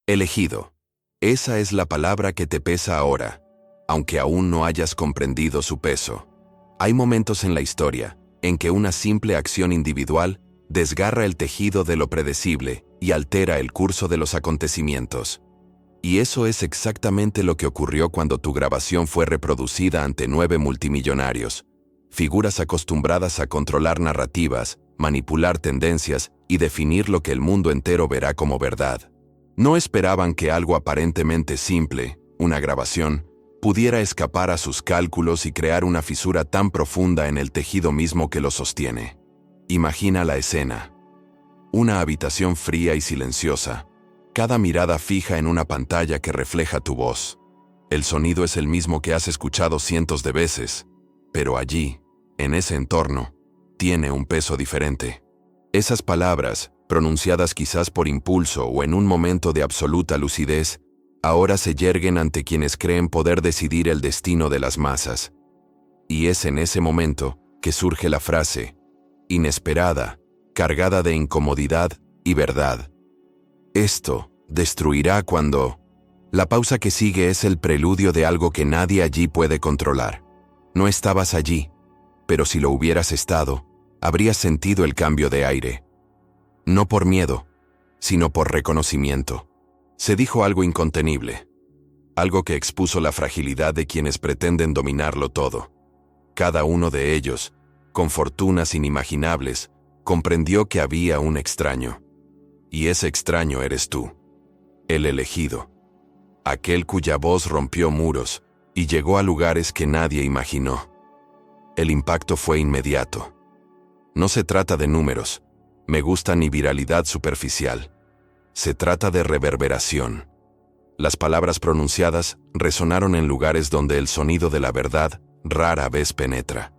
Elegido. Esa es la palabra que te pesa ahora, aunque aún no hayas comprendido su peso. Hay momentos en la historia en que una simple acción individual desgarra el tejido de lo predecible y altera el curso de los acontecimientos. Y eso es exactamente lo que ocurrió cuando tu grabación fue reproducida ante 9 multimillonarios, figuras acostumbradas a controlar narrativas, manipular tendencias y definir lo que el mundo entero verá como verdad. No esperaban que algo aparentemente simple, una grabación, pudiera escapar a sus cálculos y crear una fisura tan profunda en el tejido mismo que lo sostiene. Imagina la escena. Una habitación fría y silenciosa, cada mirada fija en una pantalla que refleja tu voz. El sonido es el mismo que has escuchado cientos de veces, pero allí, en ese entorno, tiene un peso diferente. Esas palabras, pronunciadas quizás por impulso o en un momento de absoluta lucidez, ahora se yerguen ante quienes creen poder decidir el destino de las masas. Y es en ese momento que surge la frase, inesperada, cargada de incomodidad y verdad. Esto destruirá cuando... La pausa que sigue es el preludio de algo que nadie allí puede controlar. No estabas allí, pero si lo hubieras estado, habrías sentido el cambio de aire. No por miedo, sino por reconocimiento. Se dijo algo incontenible, algo que expuso la fragilidad de quienes pretenden dominarlo todo. Cada uno de ellos, con fortunas inimaginables, comprendió que había un extraño. Y ese extraño eres tú, el elegido. Aquel cuya voz rompió muros y llegó a lugares que nadie imaginó. El impacto fue inmediato. No se trata de números, me gusta ni viralidad superficial. Se trata de reverberación. Las palabras pronunciadas resonaron en lugares donde el sonido de la verdad rara vez penetra.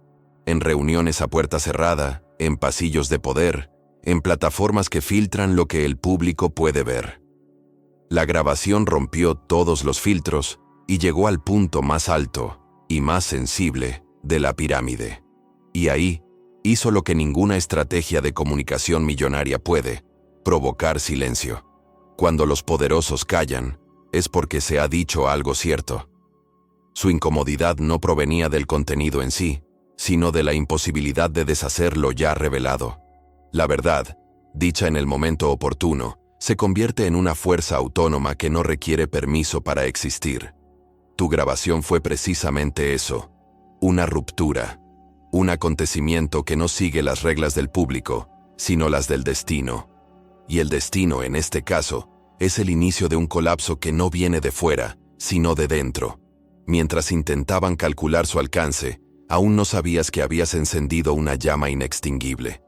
En reuniones a puerta cerrada, en pasillos de poder, en plataformas que filtran lo que el público puede ver. La grabación rompió todos los filtros y llegó al punto más alto y más sensible de la pirámide. Y ahí hizo lo que ninguna estrategia de comunicación millonaria puede: provocar silencio. Cuando los poderosos callan, es porque se ha dicho algo cierto. Su incomodidad no provenía del contenido en sí, sino de la imposibilidad de deshacer lo ya revelado. La verdad, dicha en el momento oportuno, se convierte en una fuerza autónoma que no requiere permiso para existir. Tu grabación fue precisamente eso, una ruptura, un acontecimiento que no sigue las reglas del público, sino las del destino. Y el destino, en este caso, es el inicio de un colapso que no viene de fuera, sino de dentro. Mientras intentaban calcular su alcance, aún no sabías que habías encendido una llama inextinguible.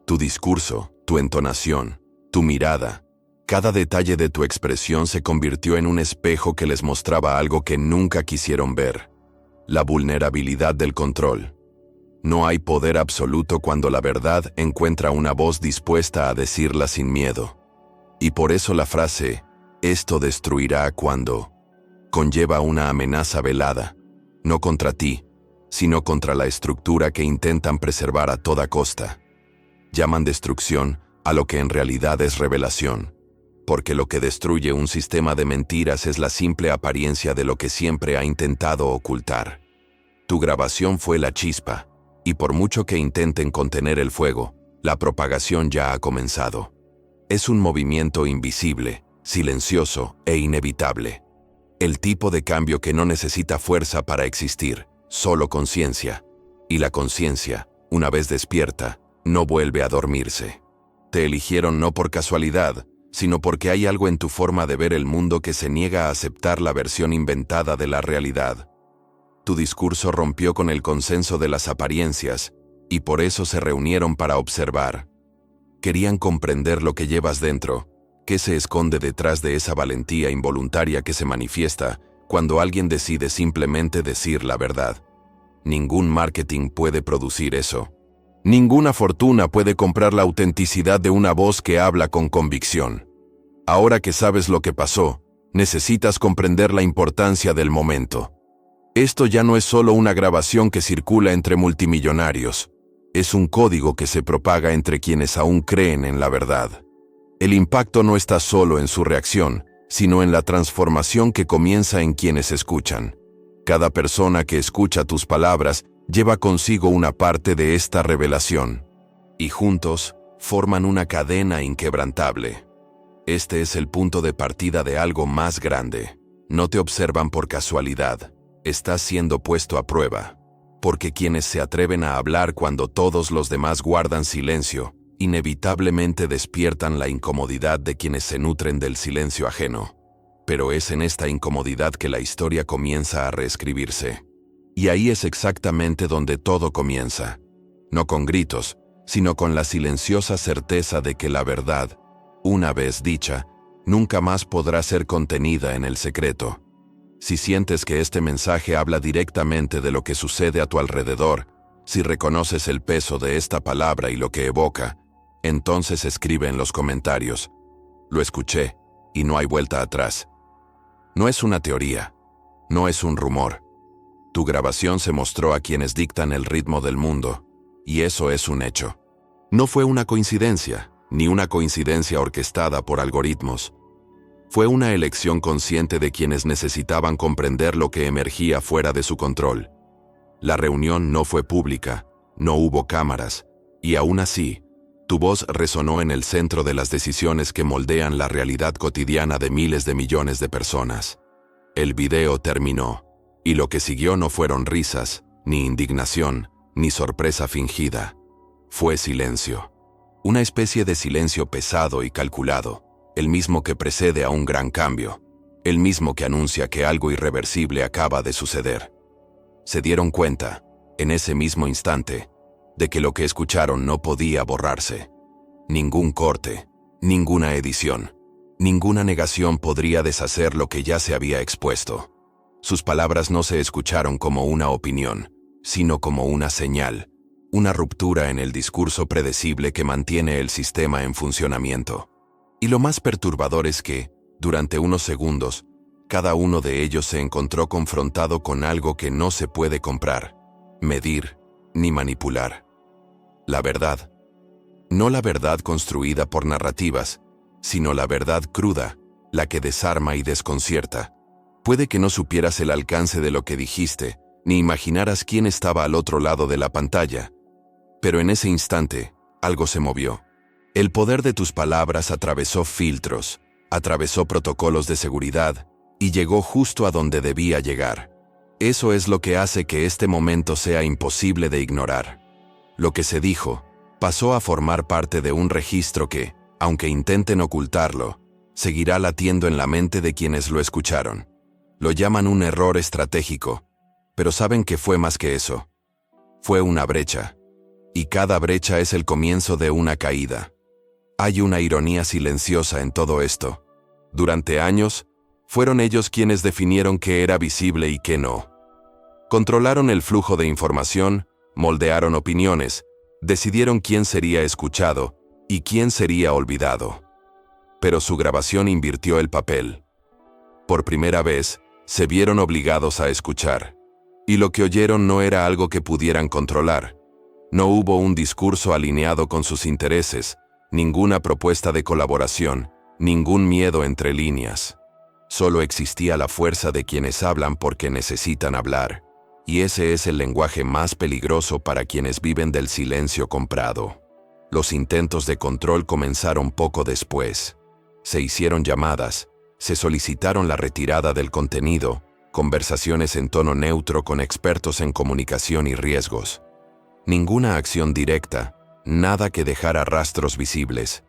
Tu discurso, tu entonación, tu mirada, cada detalle de tu expresión se convirtió en un espejo que les mostraba algo que nunca quisieron ver: la vulnerabilidad del control. No hay poder absoluto cuando la verdad encuentra una voz dispuesta a decirla sin miedo. Y por eso la frase, esto destruirá cuando, conlleva una amenaza velada, no contra ti, sino contra la estructura que intentan preservar a toda costa. Llaman destrucción a lo que en realidad es revelación, porque lo que destruye un sistema de mentiras es la simple apariencia de lo que siempre ha intentado ocultar. Tu grabación fue la chispa, y por mucho que intenten contener el fuego, la propagación ya ha comenzado. Es un movimiento invisible, silencioso e inevitable. El tipo de cambio que no necesita fuerza para existir, solo conciencia. Y la conciencia, una vez despierta, no vuelve a dormirse. Te eligieron no por casualidad, sino porque hay algo en tu forma de ver el mundo que se niega a aceptar la versión inventada de la realidad. Tu discurso rompió con el consenso de las apariencias, y por eso se reunieron para observar. Querían comprender lo que llevas dentro, qué se esconde detrás de esa valentía involuntaria que se manifiesta cuando alguien decide simplemente decir la verdad. Ningún marketing puede producir eso. Ninguna fortuna puede comprar la autenticidad de una voz que habla con convicción. Ahora que sabes lo que pasó, necesitas comprender la importancia del momento. Esto ya no es solo una grabación que circula entre multimillonarios. Es un código que se propaga entre quienes aún creen en la verdad. El impacto no está solo en su reacción, sino en la transformación que comienza en quienes escuchan. Cada persona que escucha tus palabras lleva consigo una parte de esta revelación, y juntos forman una cadena inquebrantable. Este es el punto de partida de algo más grande. No te observan por casualidad. Estás siendo puesto a prueba. Porque quienes se atreven a hablar cuando todos los demás guardan silencio, inevitablemente despiertan la incomodidad de quienes se nutren del silencio ajeno. Pero es en esta incomodidad que la historia comienza a reescribirse. Y ahí es exactamente donde todo comienza. No con gritos, sino con la silenciosa certeza de que la verdad, una vez dicha, nunca más podrá ser contenida en el secreto. Si sientes que este mensaje habla directamente de lo que sucede a tu alrededor, si reconoces el peso de esta palabra y lo que evoca, entonces escribe en los comentarios: lo escuché, y no hay vuelta atrás. No es una teoría, no es un rumor. Tu grabación se mostró a quienes dictan el ritmo del mundo, y eso es un hecho. No fue una coincidencia, ni una coincidencia orquestada por algoritmos. Fue una elección consciente de quienes necesitaban comprender lo que emergía fuera de su control. La reunión no fue pública, no hubo cámaras, y aún así, tu voz resonó en el centro de las decisiones que moldean la realidad cotidiana de miles de millones de personas. El video terminó, y lo que siguió no fueron risas, ni indignación, ni sorpresa fingida. Fue silencio. Una especie de silencio pesado y calculado. El mismo que precede a un gran cambio, el mismo que anuncia que algo irreversible acaba de suceder. Se dieron cuenta, en ese mismo instante, de que lo que escucharon no podía borrarse. Ningún corte, ninguna edición, ninguna negación podría deshacer lo que ya se había expuesto. Sus palabras no se escucharon como una opinión, sino como una señal, una ruptura en el discurso predecible que mantiene el sistema en funcionamiento. Y lo más perturbador es que, durante unos segundos, cada uno de ellos se encontró confrontado con algo que no se puede comprar, medir, ni manipular. La verdad. No la verdad construida por narrativas, sino la verdad cruda, la que desarma y desconcierta. Puede que no supieras el alcance de lo que dijiste, ni imaginaras quién estaba al otro lado de la pantalla. Pero en ese instante, algo se movió. El poder de tus palabras atravesó filtros, atravesó protocolos de seguridad y llegó justo a donde debía llegar. Eso es lo que hace que este momento sea imposible de ignorar. Lo que se dijo pasó a formar parte de un registro que, aunque intenten ocultarlo, seguirá latiendo en la mente de quienes lo escucharon. Lo llaman un error estratégico, pero saben que fue más que eso. Fue una brecha, y cada brecha es el comienzo de una caída. Hay una ironía silenciosa en todo esto. Durante años, fueron ellos quienes definieron qué era visible y qué no. Controlaron el flujo de información, moldearon opiniones, decidieron quién sería escuchado y quién sería olvidado. Pero su grabación invirtió el papel. Por primera vez, se vieron obligados a escuchar. Y lo que oyeron no era algo que pudieran controlar. No hubo un discurso alineado con sus intereses, ninguna propuesta de colaboración, ningún miedo entre líneas. Solo existía la fuerza de quienes hablan porque necesitan hablar, y ese es el lenguaje más peligroso para quienes viven del silencio comprado. Los intentos de control comenzaron poco después. Se hicieron llamadas, se solicitaron la retirada del contenido, conversaciones en tono neutro con expertos en comunicación y riesgos. Ninguna acción directa, nada que dejara rastros visibles,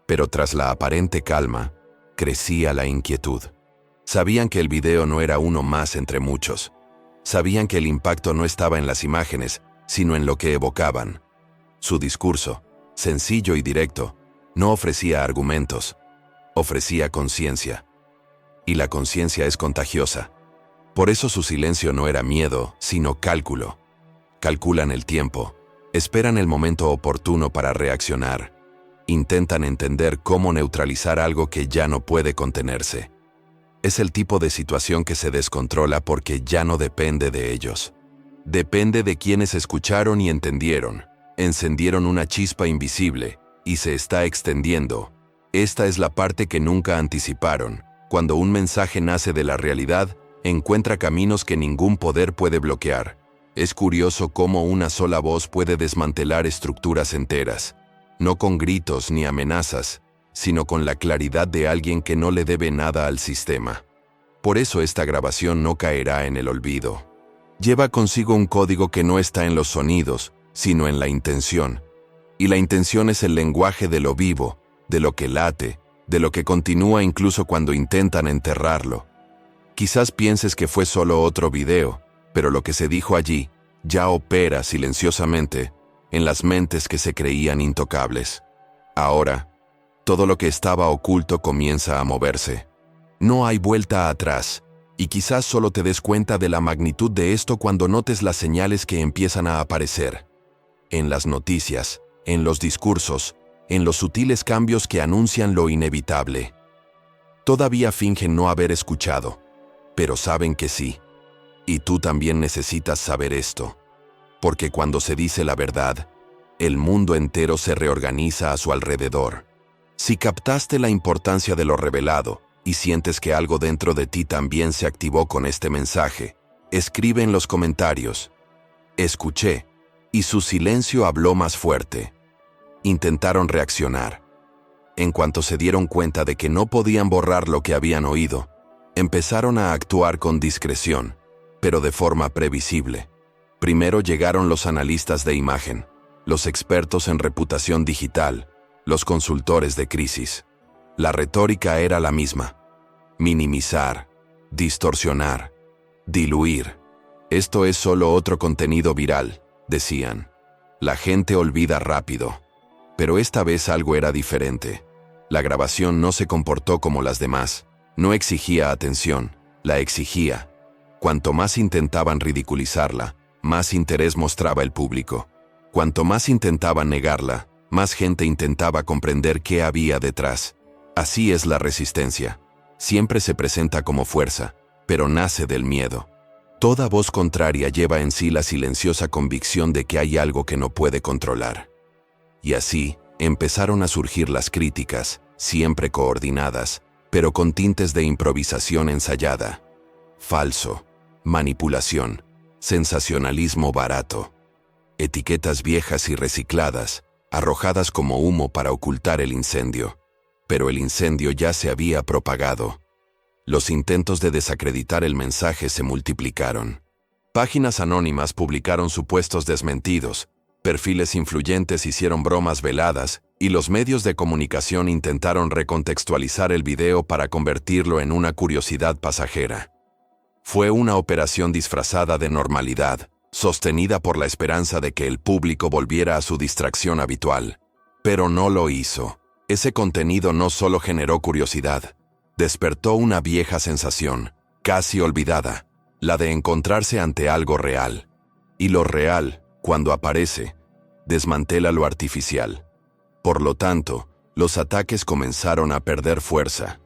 pero tras la aparente calma, crecía la inquietud. Sabían que el video no era uno más entre muchos. Sabían que el impacto no estaba en las imágenes, sino en lo que evocaban. Su discurso, sencillo y directo, no ofrecía argumentos, ofrecía conciencia. Y la conciencia es contagiosa. Por eso su silencio no era miedo, sino cálculo. Calculan el tiempo. Esperan el momento oportuno para reaccionar. Intentan entender cómo neutralizar algo que ya no puede contenerse. Es el tipo de situación que se descontrola porque ya no depende de ellos. Depende de quienes escucharon y entendieron. Encendieron una chispa invisible y se está extendiendo. Esta es la parte que nunca anticiparon, Cuando un mensaje nace de la realidad, encuentra caminos que ningún poder puede bloquear. Es curioso cómo una sola voz puede desmantelar estructuras enteras, no con gritos ni amenazas, sino con la claridad de alguien que no le debe nada al sistema. Por eso esta grabación no caerá en el olvido. Lleva consigo un código que no está en los sonidos, sino en la intención. Y la intención es el lenguaje de lo vivo, de lo que late, de lo que continúa incluso cuando intentan enterrarlo. Quizás pienses que fue solo otro video, pero lo que se dijo allí ya opera silenciosamente en las mentes que se creían intocables. Ahora, todo lo que estaba oculto comienza a moverse. No hay vuelta atrás, y quizás solo te des cuenta de la magnitud de esto cuando notes las señales que empiezan a aparecer. En las noticias, en los discursos, en los sutiles cambios que anuncian lo inevitable. Todavía fingen no haber escuchado, pero saben que sí. Y tú también necesitas saber esto, porque cuando se dice la verdad, el mundo entero se reorganiza a su alrededor. Si captaste la importancia de lo revelado y sientes que algo dentro de ti también se activó con este mensaje, escribe en los comentarios: escuché, y su silencio habló más fuerte. Intentaron reaccionar. En cuanto se dieron cuenta de que no podían borrar lo que habían oído, empezaron a actuar con discreción, pero de forma previsible. Primero llegaron los analistas de imagen, los expertos en reputación digital, los consultores de crisis. La retórica era la misma: minimizar, distorsionar, diluir. Esto es solo otro contenido viral, decían. La gente olvida rápido. Pero esta vez algo era diferente. La grabación no se comportó como las demás. No exigía atención, la exigía. Cuanto más intentaban ridiculizarla, más interés mostraba el público. Cuanto más intentaban negarla, más gente intentaba comprender qué había detrás. Así es la resistencia. Siempre se presenta como fuerza, pero nace del miedo. Toda voz contraria lleva en sí la silenciosa convicción de que hay algo que no puede controlar. Y así, empezaron a surgir las críticas, siempre coordinadas, pero con tintes de improvisación ensayada. Falso, manipulación, sensacionalismo barato. Etiquetas viejas y recicladas, arrojadas como humo para ocultar el incendio. Pero el incendio ya se había propagado. Los intentos de desacreditar el mensaje se multiplicaron. Páginas anónimas publicaron supuestos desmentidos, perfiles influyentes hicieron bromas veladas, y los medios de comunicación intentaron recontextualizar el video para convertirlo en una curiosidad pasajera. Fue una operación disfrazada de normalidad, sostenida por la esperanza de que el público volviera a su distracción habitual. Pero no lo hizo. Ese contenido no solo generó curiosidad, despertó una vieja sensación, casi olvidada, la de encontrarse ante algo real. Y lo real, cuando aparece, desmantela lo artificial. Por lo tanto, los ataques comenzaron a perder fuerza.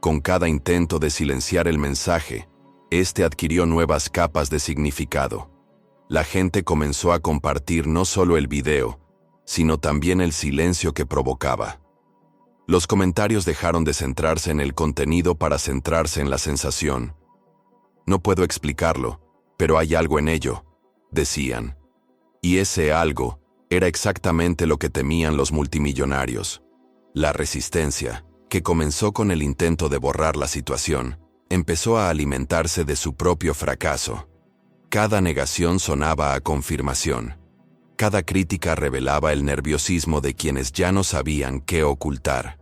Con cada intento de silenciar el mensaje, este adquirió nuevas capas de significado. La gente comenzó a compartir no solo el video, sino también el silencio que provocaba. Los comentarios dejaron de centrarse en el contenido para centrarse en la sensación. No puedo explicarlo, pero hay algo en ello, decían. Y ese algo era exactamente lo que temían los multimillonarios. La resistencia, que comenzó con el intento de borrar la situación, empezó a alimentarse de su propio fracaso. Cada negación sonaba a confirmación. Cada crítica revelaba el nerviosismo de quienes ya no sabían qué ocultar.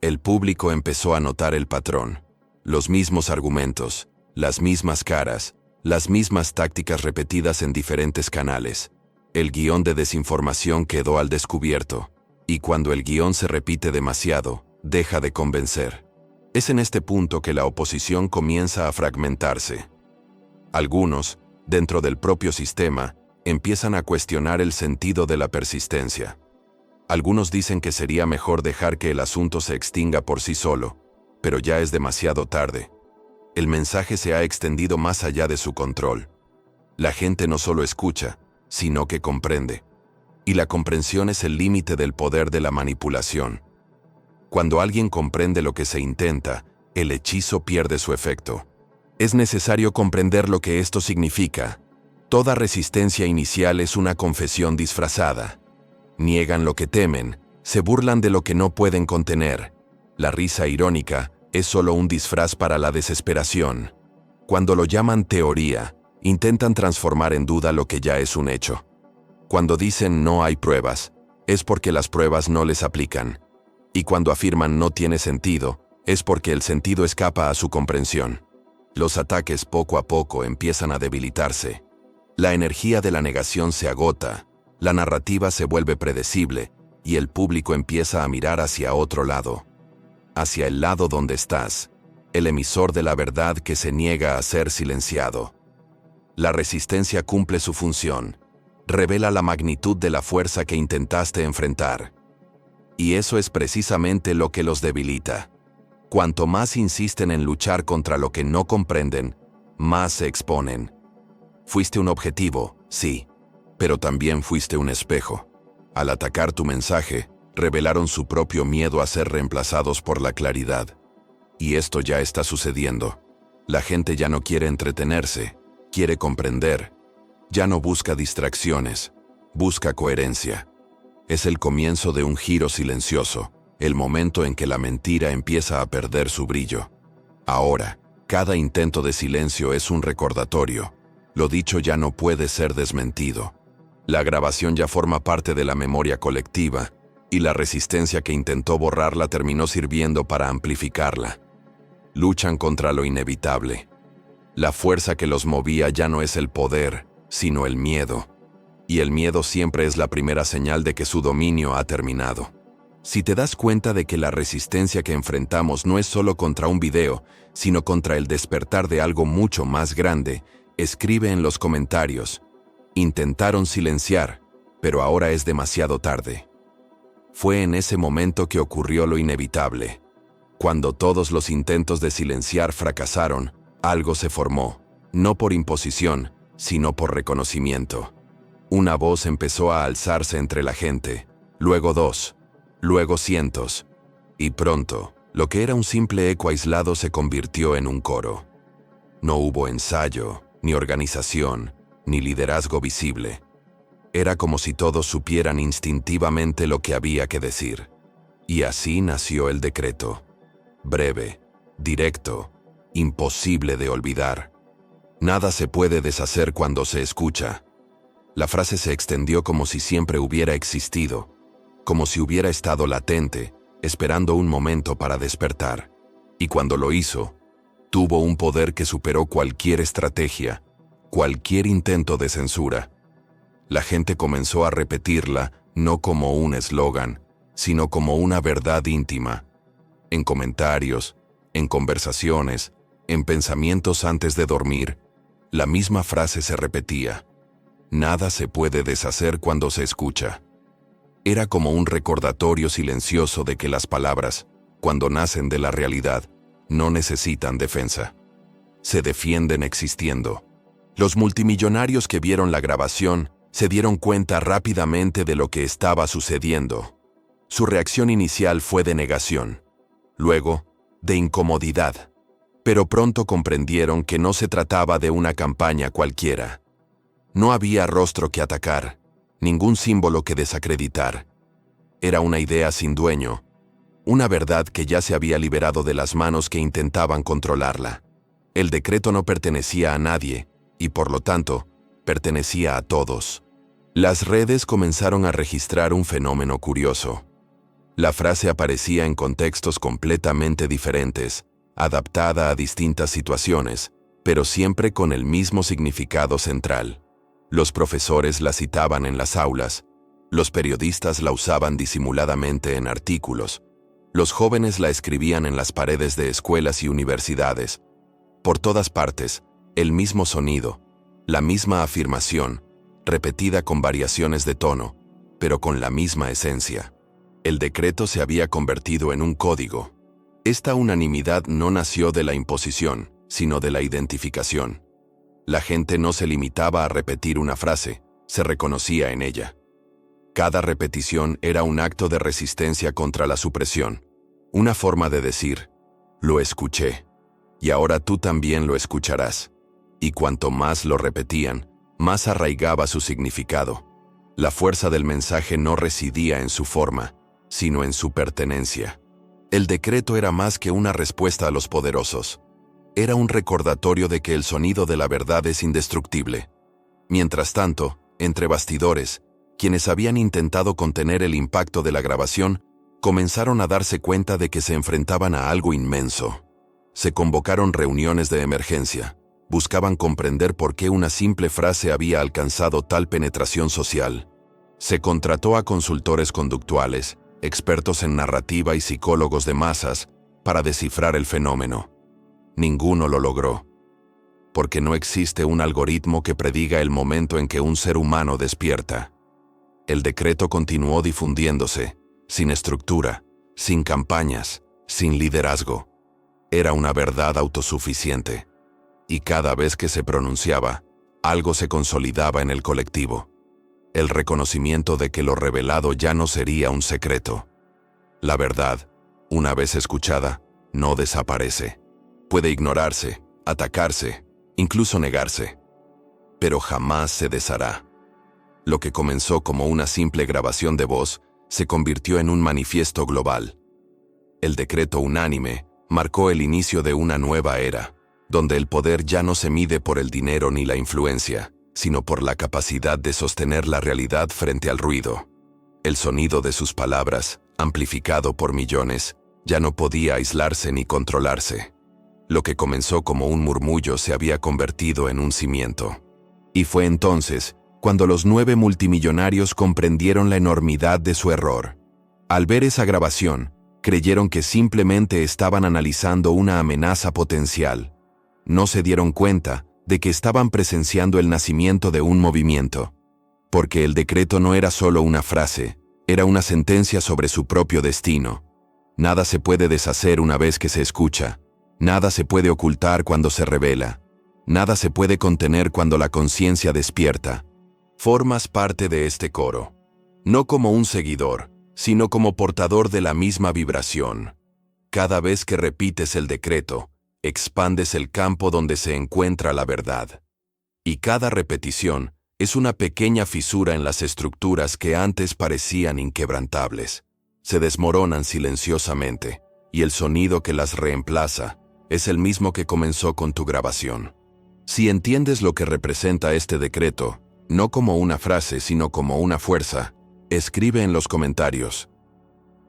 El público empezó a notar el patrón. Los mismos argumentos, las mismas caras, las mismas tácticas repetidas en diferentes canales. El guión de desinformación quedó al descubierto, y cuando el guión se repite demasiado, deja de convencer. Es en este punto que la oposición comienza a fragmentarse. Algunos, dentro del propio sistema, empiezan a cuestionar el sentido de la persistencia. Algunos dicen que sería mejor dejar que el asunto se extinga por sí solo, pero ya es demasiado tarde. El mensaje se ha extendido más allá de su control. La gente no solo escucha, sino que comprende. Y la comprensión es el límite del poder de la manipulación. Cuando alguien comprende lo que se intenta, el hechizo pierde su efecto. Es necesario comprender lo que esto significa. Toda resistencia inicial es una confesión disfrazada. Niegan lo que temen, se burlan de lo que no pueden contener. La risa irónica es solo un disfraz para la desesperación. Cuando lo llaman teoría, intentan transformar en duda lo que ya es un hecho. Cuando dicen no hay pruebas, es porque las pruebas no les aplican. Y cuando afirman no tiene sentido, es porque el sentido escapa a su comprensión. Los ataques poco a poco empiezan a debilitarse. La energía de la negación se agota, la narrativa se vuelve predecible y el público empieza a mirar hacia otro lado. Hacia el lado donde estás, el emisor de la verdad que se niega a ser silenciado. La resistencia cumple su función, revela la magnitud de la fuerza que intentaste enfrentar. Y eso es precisamente lo que los debilita. Cuanto más insisten en luchar contra lo que no comprenden, más se exponen. Fuiste un objetivo, sí, pero también fuiste un espejo. Al atacar tu mensaje, revelaron su propio miedo a ser reemplazados por la claridad. Y esto ya está sucediendo. La gente ya no quiere entretenerse, quiere comprender. Ya no busca distracciones, busca coherencia. Es el comienzo de un giro silencioso, el momento en que la mentira empieza a perder su brillo. Ahora, cada intento de silencio es un recordatorio. Lo dicho ya no puede ser desmentido. La grabación ya forma parte de la memoria colectiva, y la resistencia que intentó borrarla terminó sirviendo para amplificarla. Luchan contra lo inevitable. La fuerza que los movía ya no es el poder, sino el miedo. Y el miedo siempre es la primera señal de que su dominio ha terminado. Si te das cuenta de que la resistencia que enfrentamos no es solo contra un video, sino contra el despertar de algo mucho más grande, escribe en los comentarios. Intentaron silenciar, pero ahora es demasiado tarde. Fue en ese momento que ocurrió lo inevitable. Cuando todos los intentos de silenciar fracasaron, algo se formó, no por imposición, sino por reconocimiento. Una voz empezó a alzarse entre la gente, luego dos, luego cientos, y pronto, lo que era un simple eco aislado se convirtió en un coro. No hubo ensayo, ni organización, ni liderazgo visible. Era como si todos supieran instintivamente lo que había que decir. Y así nació el decreto. Breve, directo, imposible de olvidar. Nada se puede deshacer cuando se escucha. La frase se extendió como si siempre hubiera existido, como si hubiera estado latente, esperando un momento para despertar. Y cuando lo hizo, tuvo un poder que superó cualquier estrategia, cualquier intento de censura. La gente comenzó a repetirla no como un eslogan, sino como una verdad íntima. En comentarios, en conversaciones, en pensamientos antes de dormir, la misma frase se repetía. Nada se puede deshacer cuando se escucha. Era como un recordatorio silencioso de que las palabras, cuando nacen de la realidad, no necesitan defensa. Se defienden existiendo. Los multimillonarios que vieron la grabación se dieron cuenta rápidamente de lo que estaba sucediendo. Su reacción inicial fue de negación, luego, de incomodidad. Pero pronto comprendieron que no se trataba de una campaña cualquiera. No había rostro que atacar, ningún símbolo que desacreditar. Era una idea sin dueño, una verdad que ya se había liberado de las manos que intentaban controlarla. El decreto no pertenecía a nadie, y por lo tanto, pertenecía a todos. Las redes comenzaron a registrar un fenómeno curioso. La frase aparecía en contextos completamente diferentes, adaptada a distintas situaciones, pero siempre con el mismo significado central. Los profesores la citaban en las aulas, los periodistas la usaban disimuladamente en artículos, los jóvenes la escribían en las paredes de escuelas y universidades. Por todas partes, el mismo sonido, la misma afirmación, repetida con variaciones de tono, pero con la misma esencia. El decreto se había convertido en un código. Esta unanimidad no nació de la imposición, sino de la identificación. La gente no se limitaba a repetir una frase, se reconocía en ella. Cada repetición era un acto de resistencia contra la supresión, una forma de decir, Lo escuché. Y ahora tú también lo escucharás. Y cuanto más lo repetían, más arraigaba su significado. La fuerza del mensaje no residía en su forma, sino en su pertenencia. El decreto era más que una respuesta a los poderosos. Era un recordatorio de que el sonido de la verdad es indestructible. Mientras tanto, entre bastidores, quienes habían intentado contener el impacto de la grabación, comenzaron a darse cuenta de que se enfrentaban a algo inmenso. Se convocaron reuniones de emergencia. Buscaban comprender por qué una simple frase había alcanzado tal penetración social. Se contrató a consultores conductuales, expertos en narrativa y psicólogos de masas para descifrar el fenómeno. Ninguno lo logró. Porque no existe un algoritmo que prediga el momento en que un ser humano despierta. El decreto continuó difundiéndose, sin estructura, sin campañas, sin liderazgo. Era una verdad autosuficiente. Y cada vez que se pronunciaba, algo se consolidaba en el colectivo. El reconocimiento de que lo revelado ya no sería un secreto. La verdad, una vez escuchada, no desaparece. Puede ignorarse, atacarse, incluso negarse. Pero jamás se deshará. Lo que comenzó como una simple grabación de voz se convirtió en un manifiesto global. El decreto unánime marcó el inicio de una nueva era, donde el poder ya no se mide por el dinero ni la influencia, sino por la capacidad de sostener la realidad frente al ruido. El sonido de sus palabras, amplificado por millones, ya no podía aislarse ni controlarse. Lo que comenzó como un murmullo se había convertido en un cimiento. Y fue entonces cuando los 9 multimillonarios comprendieron la enormidad de su error. Al ver esa grabación, creyeron que simplemente estaban analizando una amenaza potencial. No se dieron cuenta de que estaban presenciando el nacimiento de un movimiento. Porque el decreto no era solo una frase, era una sentencia sobre su propio destino. Nada se puede deshacer una vez que se escucha. Nada se puede ocultar cuando se revela. Nada se puede contener cuando la conciencia despierta. Formas parte de este coro. No como un seguidor, sino como portador de la misma vibración. Cada vez que repites el decreto, expandes el campo donde se encuentra la verdad. Y cada repetición es una pequeña fisura en las estructuras que antes parecían inquebrantables. Se desmoronan silenciosamente, y el sonido que las reemplaza es el mismo que comenzó con tu grabación. Si entiendes lo que representa este decreto, no como una frase sino como una fuerza, escribe en los comentarios.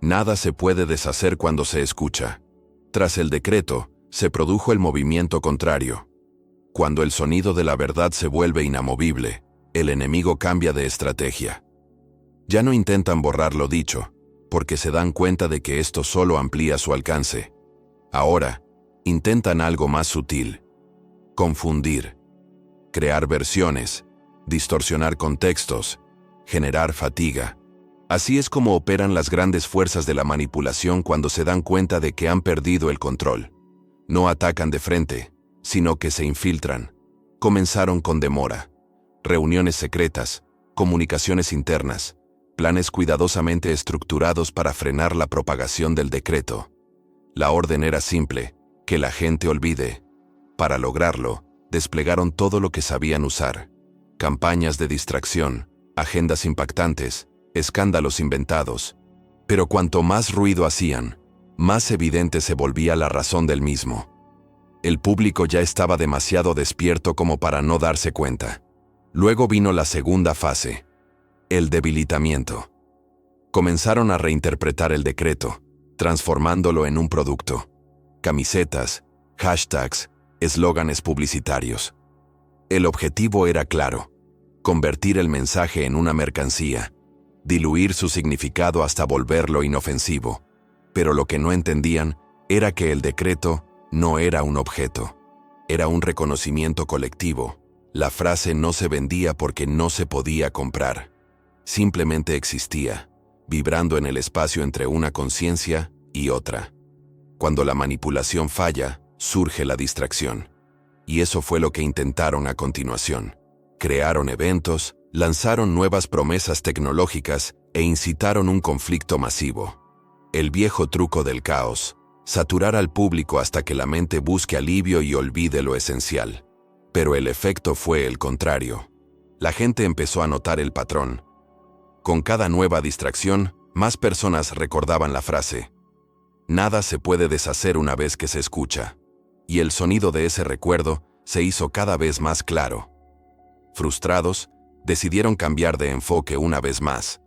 Nada se puede deshacer cuando se escucha. Tras el decreto, se produjo el movimiento contrario. Cuando el sonido de la verdad se vuelve inamovible, el enemigo cambia de estrategia. Ya no intentan borrar lo dicho, porque se dan cuenta de que esto solo amplía su alcance. Ahora, intentan algo más sutil. Confundir. Crear versiones. Distorsionar contextos. Generar fatiga. Así es como operan las grandes fuerzas de la manipulación cuando se dan cuenta de que han perdido el control. No atacan de frente, sino que se infiltran. Comenzaron con demora. Reuniones secretas, comunicaciones internas, planes cuidadosamente estructurados para frenar la propagación del decreto. La orden era simple, que la gente olvide. Para lograrlo, desplegaron todo lo que sabían usar. Campañas de distracción, agendas impactantes, escándalos inventados. Pero cuanto más ruido hacían, más evidente se volvía la razón del mismo. El público ya estaba demasiado despierto como para no darse cuenta. Luego vino la segunda fase, el debilitamiento. Comenzaron a reinterpretar el decreto, transformándolo en un producto. Camisetas, hashtags, eslóganes publicitarios. El objetivo era claro: convertir el mensaje en una mercancía, diluir su significado hasta volverlo inofensivo. Pero lo que no entendían era que el decreto no era un objeto, era un reconocimiento colectivo. La frase no se vendía porque no se podía comprar. Simplemente existía, vibrando en el espacio entre una conciencia y otra. Cuando la manipulación falla, surge la distracción. Y eso fue lo que intentaron a continuación. Crearon eventos, lanzaron nuevas promesas tecnológicas e incitaron un conflicto masivo. El viejo truco del caos saturar al público hasta que la mente busque alivio y olvide lo esencial. Pero el efecto fue el contrario. La gente empezó a notar el patrón. Con cada nueva distracción, más personas recordaban la frase: nada se puede deshacer una vez que se escucha. Y el sonido de ese recuerdo se hizo cada vez más claro. Frustrados, decidieron cambiar de enfoque una vez más.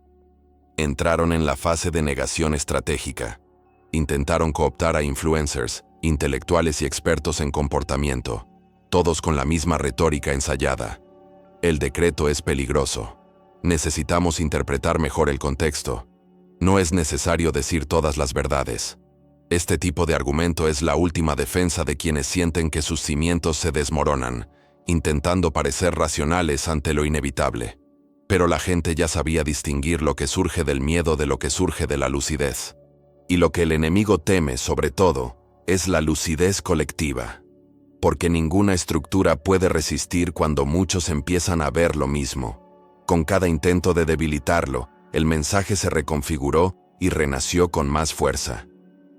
Entraron en la fase de negación estratégica. Intentaron cooptar a influencers, intelectuales y expertos en comportamiento, todos con la misma retórica ensayada. El decreto es peligroso. Necesitamos interpretar mejor el contexto. No es necesario decir todas las verdades. Este tipo de argumento es la última defensa de quienes sienten que sus cimientos se desmoronan, intentando parecer racionales ante lo inevitable. Pero la gente ya sabía distinguir lo que surge del miedo de lo que surge de la lucidez. Y lo que el enemigo teme, sobre todo, es la lucidez colectiva. Porque ninguna estructura puede resistir cuando muchos empiezan a ver lo mismo. Con cada intento de debilitarlo, el mensaje se reconfiguró y renació con más fuerza.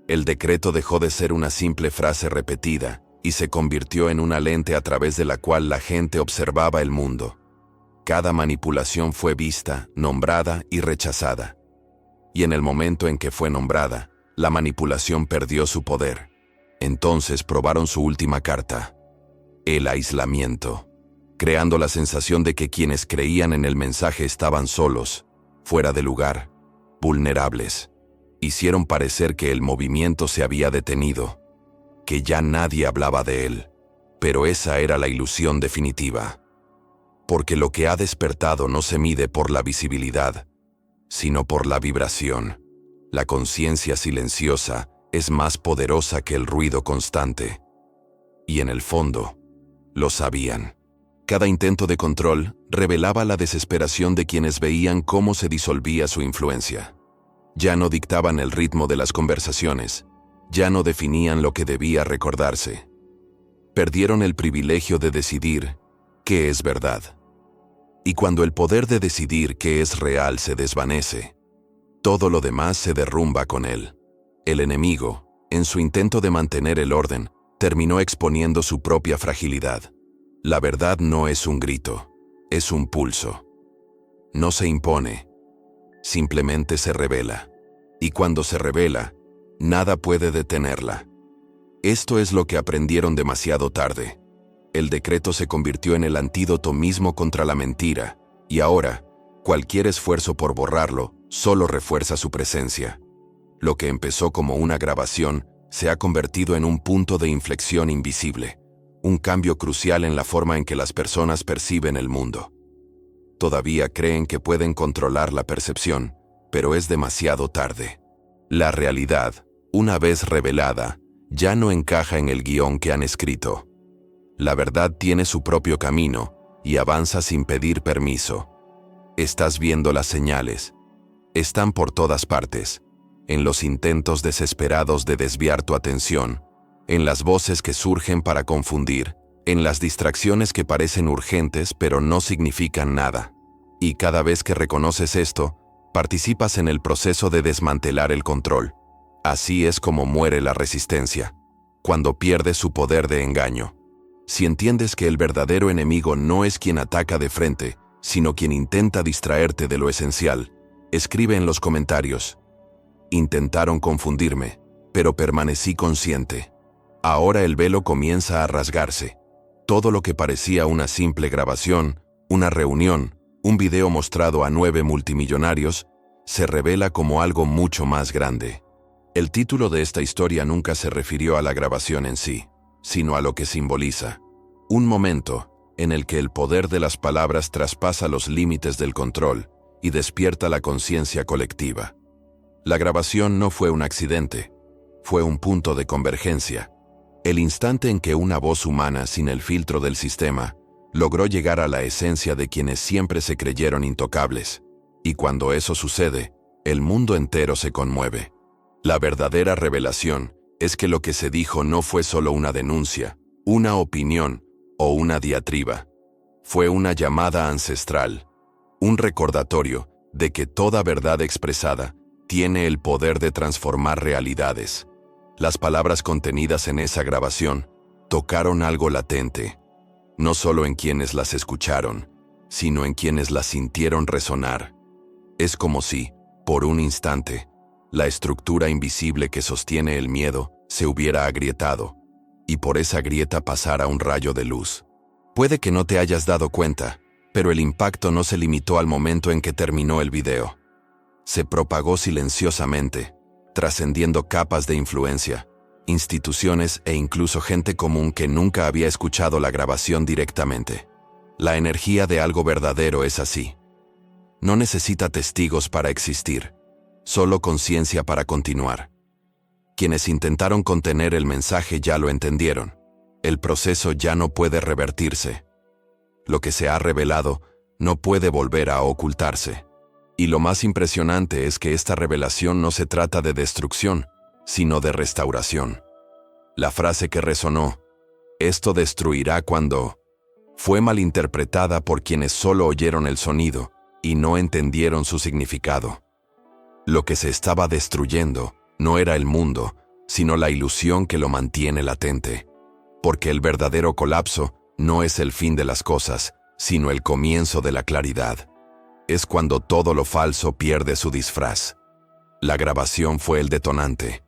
El decreto dejó de ser una simple frase repetida y se convirtió en una lente a través de la cual la gente observaba el mundo. Cada manipulación fue vista, nombrada y rechazada. Y en el momento en que fue nombrada, la manipulación perdió su poder. Entonces probaron su última carta: el aislamiento, creando la sensación de que quienes creían en el mensaje estaban solos, fuera de lugar, vulnerables. Hicieron parecer que el movimiento se había detenido, que ya nadie hablaba de él. Pero esa era la ilusión definitiva. Porque lo que ha despertado no se mide por la visibilidad, sino por la vibración. La conciencia silenciosa es más poderosa que el ruido constante. Y en el fondo, lo sabían. Cada intento de control revelaba la desesperación de quienes veían cómo se disolvía su influencia. Ya no dictaban el ritmo de las conversaciones, ya no definían lo que debía recordarse. Perdieron el privilegio de decidir qué es verdad. Y cuando el poder de decidir qué es real se desvanece, todo lo demás se derrumba con él. El enemigo, en su intento de mantener el orden, terminó exponiendo su propia fragilidad. La verdad no es un grito, es un pulso. No se impone, simplemente se revela. Y cuando se revela, nada puede detenerla. Esto es lo que aprendieron demasiado tarde. El decreto se convirtió en el antídoto mismo contra la mentira, y ahora, cualquier esfuerzo por borrarlo solo refuerza su presencia. Lo que empezó como una grabación se ha convertido en un punto de inflexión invisible, un cambio crucial en la forma en que las personas perciben el mundo. Todavía creen que pueden controlar la percepción, pero es demasiado tarde. La realidad, una vez revelada, ya no encaja en el guión que han escrito. La verdad tiene su propio camino y avanza sin pedir permiso. Estás viendo las señales. Están por todas partes, en los intentos desesperados de desviar tu atención, en las voces que surgen para confundir, en las distracciones que parecen urgentes pero no significan nada. Y cada vez que reconoces esto, participas en el proceso de desmantelar el control. Así es como muere la resistencia, cuando pierde su poder de engaño. Si entiendes que el verdadero enemigo no es quien ataca de frente, sino quien intenta distraerte de lo esencial, escribe en los comentarios: intentaron confundirme, pero permanecí consciente. Ahora el velo comienza a rasgarse. Todo lo que parecía una simple grabación, una reunión, un video mostrado a 9 multimillonarios, se revela como algo mucho más grande. El título de esta historia nunca se refirió a la grabación en sí, sino a lo que simboliza. Un momento en el que el poder de las palabras traspasa los límites del control y despierta la conciencia colectiva. La grabación no fue un accidente, fue un punto de convergencia. El instante en que una voz humana sin el filtro del sistema logró llegar a la esencia de quienes siempre se creyeron intocables. Y cuando eso sucede, el mundo entero se conmueve. La verdadera revelación es que lo que se dijo no fue solo una denuncia, una opinión o una diatriba. Fue una llamada ancestral, un recordatorio de que toda verdad expresada tiene el poder de transformar realidades. Las palabras contenidas en esa grabación tocaron algo latente, no solo en quienes las escucharon, sino en quienes las sintieron resonar. Es como si, por un instante, la estructura invisible que sostiene el miedo se hubiera agrietado, y por esa grieta pasara un rayo de luz. Puede que no te hayas dado cuenta, pero el impacto no se limitó al momento en que terminó el video. Se propagó silenciosamente, trascendiendo capas de influencia, instituciones e incluso gente común que nunca había escuchado la grabación directamente. La energía de algo verdadero es así. No necesita testigos para existir, solo conciencia para continuar. Quienes intentaron contener el mensaje ya lo entendieron. El proceso ya no puede revertirse. Lo que se ha revelado no puede volver a ocultarse. Y lo más impresionante es que esta revelación no se trata de destrucción, sino de restauración. La frase que resonó, "Esto destruirá cuando", fue malinterpretada por quienes solo oyeron el sonido y no entendieron su significado. Lo que se estaba destruyendo no era el mundo, sino la ilusión que lo mantiene latente. Porque el verdadero colapso no es el fin de las cosas, sino el comienzo de la claridad. Es cuando todo lo falso pierde su disfraz. La grabación fue el detonante,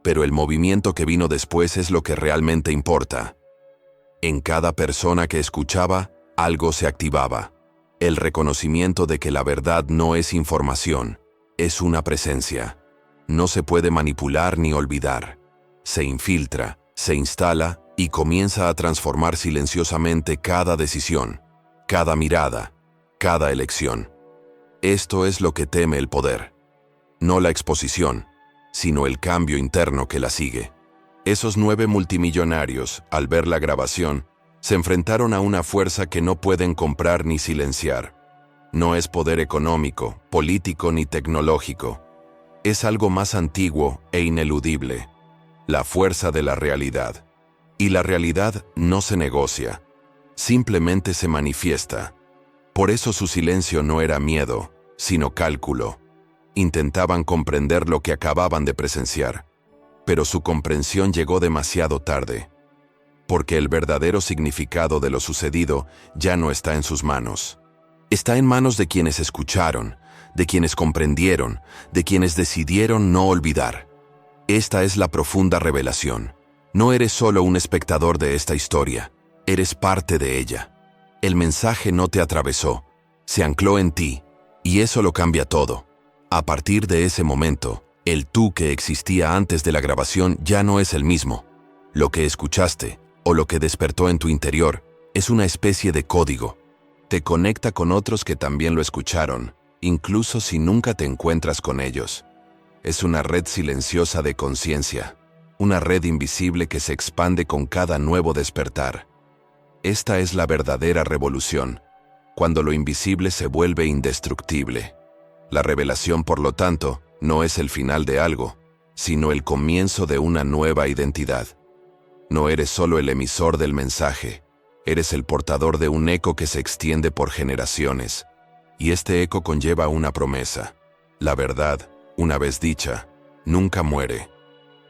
pero el movimiento que vino después es lo que realmente importa. En cada persona que escuchaba, algo se activaba. El reconocimiento de que la verdad no es información, es una presencia. No se puede manipular ni olvidar. Se infiltra, se instala y comienza a transformar silenciosamente cada decisión, cada mirada, cada elección. Esto es lo que teme el poder. No la exposición, sino el cambio interno que la sigue. Esos 9 multimillonarios, al ver la grabación, se enfrentaron a una fuerza que no pueden comprar ni silenciar. No es poder económico, político ni tecnológico. Es algo más antiguo e ineludible. La fuerza de la realidad. Y la realidad no se negocia. Simplemente se manifiesta. Por eso su silencio no era miedo, sino cálculo. Intentaban comprender lo que acababan de presenciar. Pero su comprensión llegó demasiado tarde. Porque el verdadero significado de lo sucedido ya no está en sus manos. Está en manos de quienes escucharon, de quienes comprendieron, de quienes decidieron no olvidar. Esta es la profunda revelación. No eres solo un espectador de esta historia, eres parte de ella. El mensaje no te atravesó, se ancló en ti, y eso lo cambia todo. A partir de ese momento, el tú que existía antes de la grabación ya no es el mismo. Lo que escuchaste, o lo que despertó en tu interior, es una especie de código. Te conecta con otros que también lo escucharon, incluso si nunca te encuentras con ellos. Es una red silenciosa de conciencia, una red invisible que se expande con cada nuevo despertar. Esta es la verdadera revolución, cuando lo invisible se vuelve indestructible. La revelación, por lo tanto, no es el final de algo, sino el comienzo de una nueva identidad. No eres solo el emisor del mensaje, eres el portador de un eco que se extiende por generaciones. Y este eco conlleva una promesa. La verdad, una vez dicha, nunca muere.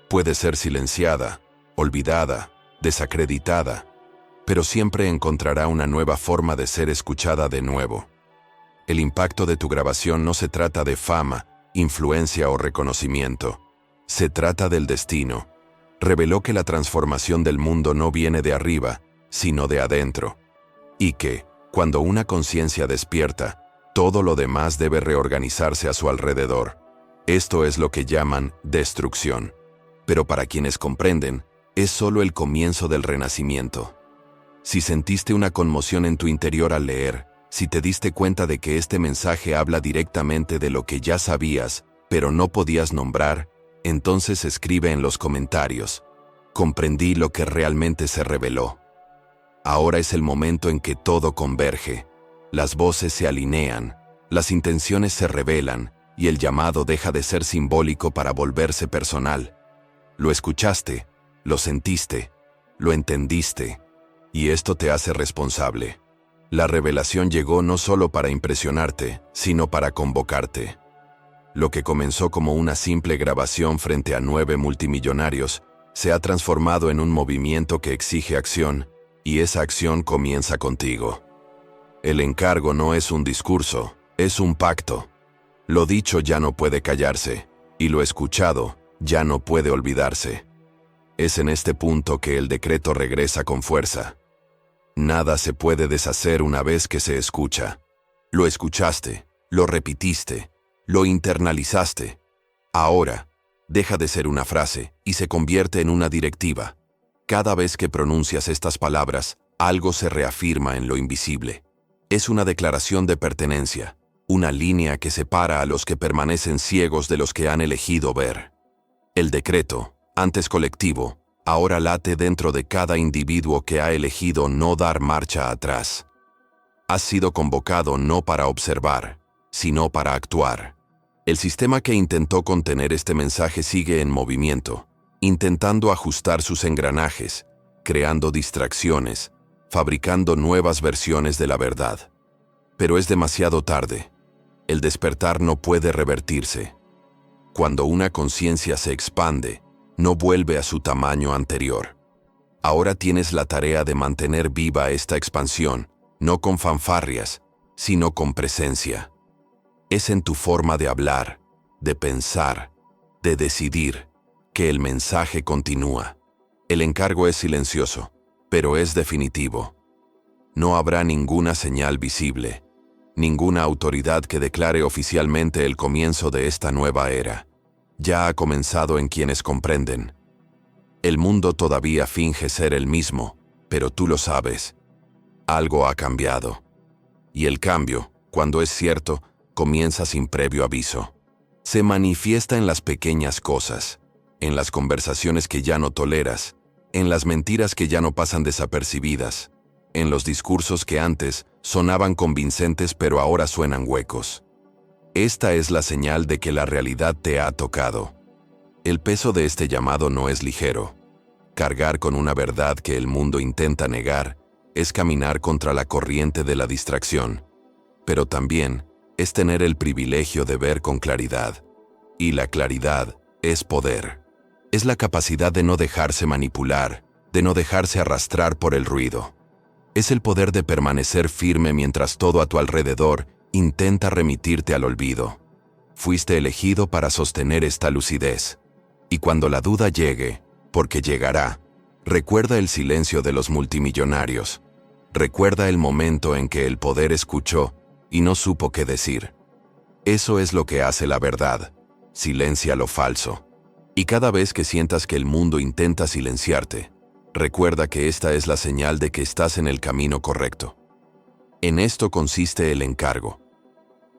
Puede ser silenciada, olvidada, desacreditada, pero siempre encontrará una nueva forma de ser escuchada de nuevo. El impacto de tu grabación no se trata de fama, influencia o reconocimiento. Se trata del destino. Reveló que la transformación del mundo no viene de arriba, sino de adentro. Y que, cuando una conciencia despierta, todo lo demás debe reorganizarse a su alrededor. Esto es lo que llaman destrucción. Pero para quienes comprenden, es solo el comienzo del renacimiento. Si sentiste una conmoción en tu interior al leer, si te diste cuenta de que este mensaje habla directamente de lo que ya sabías, pero no podías nombrar, entonces escribe en los comentarios: comprendí lo que realmente se reveló. Ahora es el momento en que todo converge. Las voces se alinean, las intenciones se revelan, y el llamado deja de ser simbólico para volverse personal. Lo escuchaste, lo sentiste, lo entendiste, y esto te hace responsable. La revelación llegó no solo para impresionarte, sino para convocarte. Lo que comenzó como una simple grabación frente a 9 multimillonarios se ha transformado en un movimiento que exige acción, y esa acción comienza contigo. El encargo no es un discurso, es un pacto. Lo dicho ya no puede callarse, y lo escuchado ya no puede olvidarse. Es en este punto que el decreto regresa con fuerza. Nada se puede deshacer una vez que se escucha. Lo escuchaste, lo repitiste, lo internalizaste. Ahora, deja de ser una frase y se convierte en una directiva. Cada vez que pronuncias estas palabras, algo se reafirma en lo invisible. Es una declaración de pertenencia, una línea que separa a los que permanecen ciegos de los que han elegido ver. El decreto, antes colectivo, ahora late dentro de cada individuo que ha elegido no dar marcha atrás. Has sido convocado no para observar, sino para actuar. El sistema que intentó contener este mensaje sigue en movimiento, intentando ajustar sus engranajes, creando distracciones, fabricando nuevas versiones de la verdad. Pero es demasiado tarde. El despertar no puede revertirse. Cuando una conciencia se expande, no vuelve a su tamaño anterior. Ahora tienes la tarea de mantener viva esta expansión, no con fanfarrias, sino con presencia. Es en tu forma de hablar, de pensar, de decidir, que el mensaje continúa. El encargo es silencioso, pero es definitivo. No habrá ninguna señal visible, ninguna autoridad que declare oficialmente el comienzo de esta nueva era. Ya ha comenzado en quienes comprenden. El mundo todavía finge ser el mismo, pero tú lo sabes. Algo ha cambiado. Y el cambio, cuando es cierto, comienza sin previo aviso. Se manifiesta en las pequeñas cosas, en las conversaciones que ya no toleras, en las mentiras que ya no pasan desapercibidas, en los discursos que antes sonaban convincentes pero ahora suenan huecos. Esta es la señal de que la realidad te ha tocado. El peso de este llamado no es ligero. Cargar con una verdad que el mundo intenta negar es caminar contra la corriente de la distracción, pero también es tener el privilegio de ver con claridad. Y la claridad es poder. Es la capacidad de no dejarse manipular, de no dejarse arrastrar por el ruido. Es el poder de permanecer firme mientras todo a tu alrededor intenta remitirte al olvido. Fuiste elegido para sostener esta lucidez. Y cuando la duda llegue, porque llegará, recuerda el silencio de los multimillonarios. Recuerda el momento en que el poder escuchó y no supo qué decir. Eso es lo que hace la verdad. Silencia lo falso. Y cada vez que sientas que el mundo intenta silenciarte, recuerda que esta es la señal de que estás en el camino correcto. En esto consiste el encargo.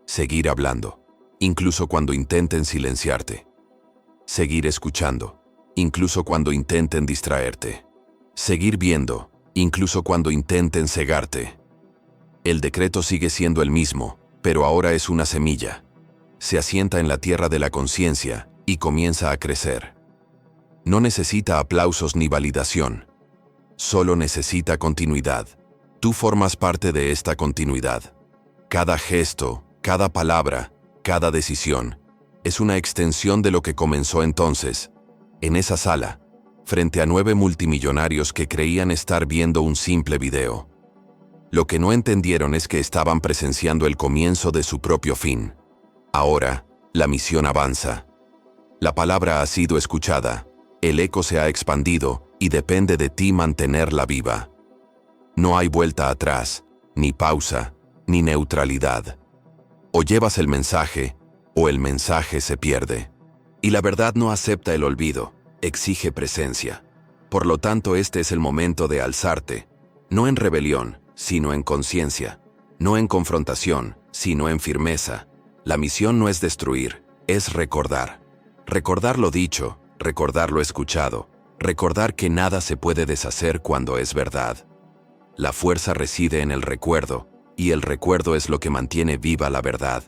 Seguir hablando, incluso cuando intenten silenciarte. Seguir escuchando, incluso cuando intenten distraerte. Seguir viendo, incluso cuando intenten cegarte. El decreto sigue siendo el mismo, pero ahora es una semilla. Se asienta en la tierra de la conciencia y comienza a crecer. No necesita aplausos ni validación. Solo necesita continuidad. Tú formas parte de esta continuidad. Cada gesto, cada palabra, cada decisión, es una extensión de lo que comenzó entonces, en esa sala, frente a 9 multimillonarios que creían estar viendo un simple video. Lo que no entendieron es que estaban presenciando el comienzo de su propio fin. Ahora, la misión avanza. La palabra ha sido escuchada, el eco se ha expandido y depende de ti mantenerla viva. No hay vuelta atrás, ni pausa, ni neutralidad. O llevas el mensaje, o el mensaje se pierde. Y la verdad no acepta el olvido, exige presencia. Por lo tanto, este es el momento de alzarte, no en rebelión, sino en conciencia, no en confrontación, sino en firmeza. La misión no es destruir, es recordar. Recordar lo dicho, recordar lo escuchado, recordar que nada se puede deshacer cuando es verdad. La fuerza reside en el recuerdo, y el recuerdo es lo que mantiene viva la verdad.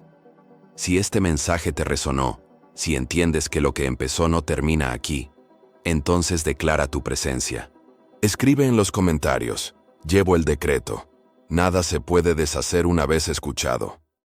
Si este mensaje te resonó, si entiendes que lo que empezó no termina aquí, entonces declara tu presencia. Escribe en los comentarios: llevo el decreto. Nada se puede deshacer una vez escuchado.